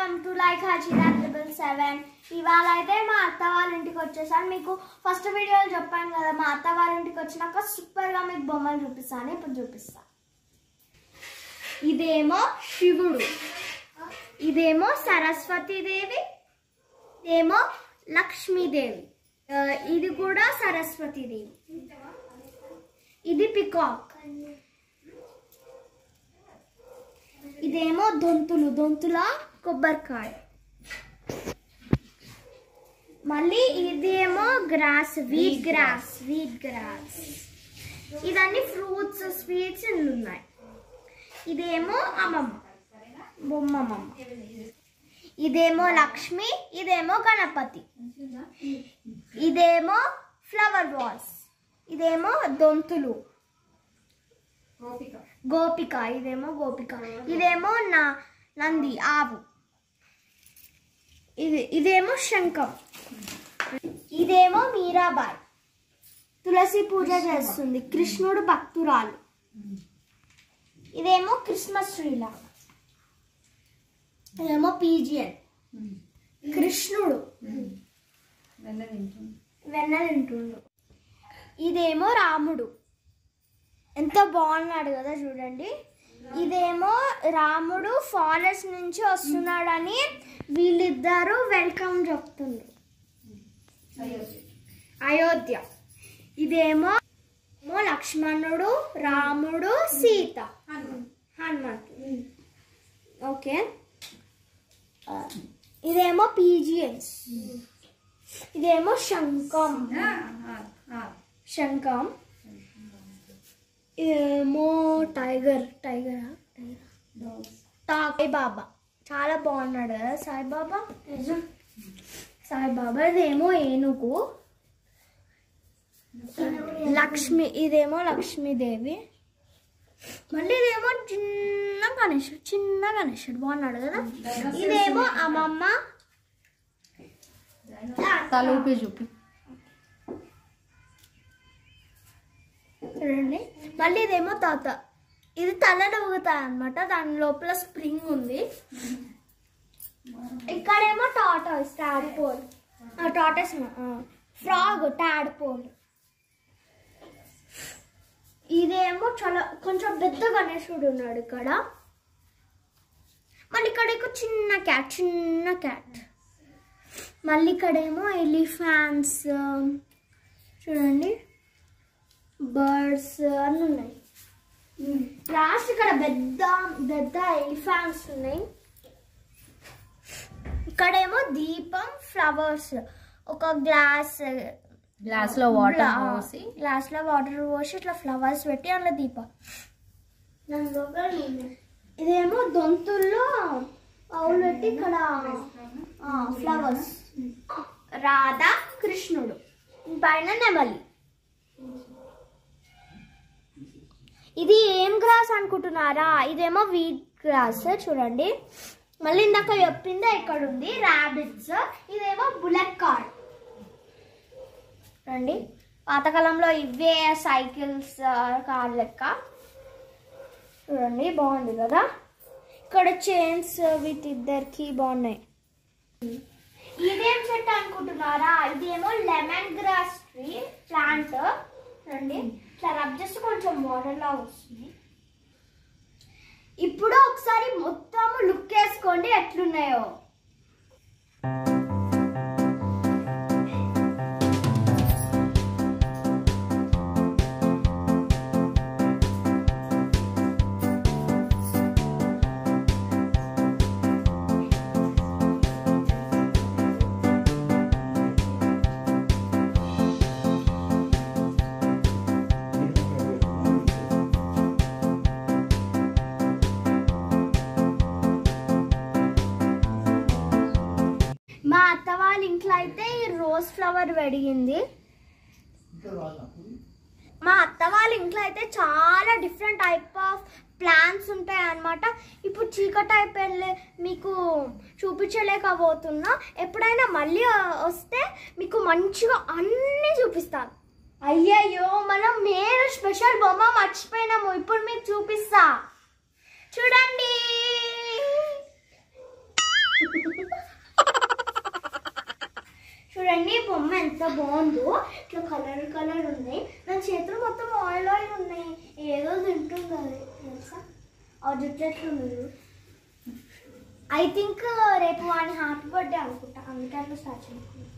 Welcome to like Harshita 777. ఇవాళ అయితే మా అత్త వాళ్ళ ఇంటికి వచ్చేసాను. మీకు ఫస్ట్ వీడియోలో చెప్పాను కదా, మా అత్త వాళ్ళ ఇంటికి వచ్చినాక సూపర్గా మీకు బొమ్మలు చూపిస్తాను. ఇప్పుడు చూపిస్తా. ఇదేమో శివుడు, ఇదేమో సరస్వతీదేవి, ఇదేమో లక్ష్మీదేవి, ఇది కూడా సరస్వతీదేవి, ఇది పికాక్, ఇదేమో దొంతుల కొబ్బరికాయ, మళ్ళీ ఇదేమో గ్రాస్, వీట్ గ్రాస్. ఇదన్నీ ఫ్రూట్స్, స్వీట్స్ ఉన్నాయి. ఇదేమో అమ్మమ్మ, బొమ్మమ్మ, ఇదేమో లక్ష్మి, ఇదేమో గణపతి, ఇదేమో ఫ్లవర్ వాల్స్, ఇదేమో దొంతులు గోపిక, ఇదేమో నంది ఆవు, ఇదేమో శంఖం, ఇదేమో మీరాబాయి తులసి పూజ చేస్తుంది, కృష్ణుడు భక్తురాలు, ఇదేమో క్రిస్మస్ ట్రీలా, ఇదేమో పీజియన్ కృష్ణుడు వెన్న తింటుండు, ఇదేమో రాముడు ఎంత బాగున్నాడు కదా చూడండి. ఇదేమో రాముడు ఫారెస్ట్ నుంచి వస్తున్నాడని వీళ్ళిద్దరూ వెల్కమ్ చెప్తుంది, అయోధ్య. ఇదేమో లక్ష్మణుడు, రాముడు, సీత, హనుమంతుడు. ఓకే, ఇదేమో పీజియన్స్, ఇదేమో శంఖం, ఇదేమో టైగర్, సాయిబాబా చాలా బాగున్నాడు కదా సాయిబాబా. ఇదేమో ఏనుగు, ఇదేమో లక్ష్మీదేవి, మళ్ళీ ఇదేమో చిన్న గణేశుడు బాగున్నాడు కదా. ఇదేమో అమ్మమ్మ, తలూపి చూపి చూడండి. మళ్ళీ ఇదేమో తాత, ఇది తలలో ఊగుతాయి అనమాట, దాని లోపల స్ప్రింగ్ ఉంది. ఇక్కడేమో టాటాయిస్, ఫ్రాగ్, టాడ్పోల్. ఇదేమో చాలా కొంచెం పెద్ద గణేశుడు ఉన్నాడు ఇక్కడ. మళ్ళీ ఇక్కడ చిన్న క్యాట్, మళ్ళీ ఇక్కడేమో ఎలిఫాంట్స్ చూడండి, బర్డ్స్ అన్నీ ఉన్నాయి. లాస్ట్ ఇక్కడ పెద్ద ఎలిఫాంట్స్ ఉన్నాయి. ఇక్కడేమో దీపం, ఫ్లవర్స్, ఒక గ్లాస్ లో వాటర్ పోసి ఇట్లా ఫ్లవర్స్ పెట్టి అందులో దీపం. ఇదేమో దొంతుల్లో ఆవులు పెట్టి ఇక్కడ ఫ్లవర్స్, రాధా కృష్ణుడు, పైన నెమలి. ఇది ఏం గ్రాస్ అనుకుంటున్నారా? ఇదేమో వీట్ గ్రాస్ చూడండి. మళ్ళీ ఇందాక చెప్పిందే ఇక్కడ ఉంది, ర్యాబిట్స్. ఇదేమో బుల్లెట్ కార్ రండి. పాతకాలంలో ఇవే సైకిల్స్, కార్ లెక్క చూడండి, బాగుంది కదా. ఇక్కడ చైన్స్ విత్ ఇద్దరికి బాగున్నాయి. ఇదేం చెట్టు అనుకుంటున్నారా? ఇదేమో లెమన్ గ్రాస్ ట్రీ ప్లాంట్ రండి. ఇట్లా రబ్ చేస్తే కొంచెం వాటర్ లా వస్తుంది. ఇప్పుడు ఒకసారి మొత్తము లుక్ వేసుకోండి ఎట్లున్నాయో. మా అత్త వాళ్ళ ఇంట్లో అయితే ఈ రోజ్ ఫ్లవర్ పెరిగింది. మా అత్త వాళ్ళ ఇంట్లో అయితే చాలా డిఫరెంట్ టైప్ ఆఫ్ ప్లాంట్స్ ఉంటాయి అన్నమాట. ఇప్పుడు చీకటి అయిపోయి మీకు చూపించలేకపోతున్నా. ఎప్పుడైనా మళ్ళీ వస్తే మీకు మంచిగా అన్నీ చూపిస్తాను. అయ్యయ్యో, మనం మెయిన్ స్పెషల్ బొమ్మ మర్చిపోయినాము. ఇప్పుడు మీకు చూపిస్తా చూడండి. చూడండి ఈ బొమ్మ ఎంత బాగుందో, ఇట్లా కలర్ కలర్ ఉంది. నా చేతులు మొత్తం ఆయిల్ ఆయిల్ ఉన్నాయి, ఏదో తింటుంది అది తెలుసా. ఆ జుట్టు ఎట్లుంది. ఐ థింక్ రేపు వాడి హ్యాపీ బర్త్డే అనుకుంటా, అందుకే అట్లా స్టార్ట్ చేసుకుంటా.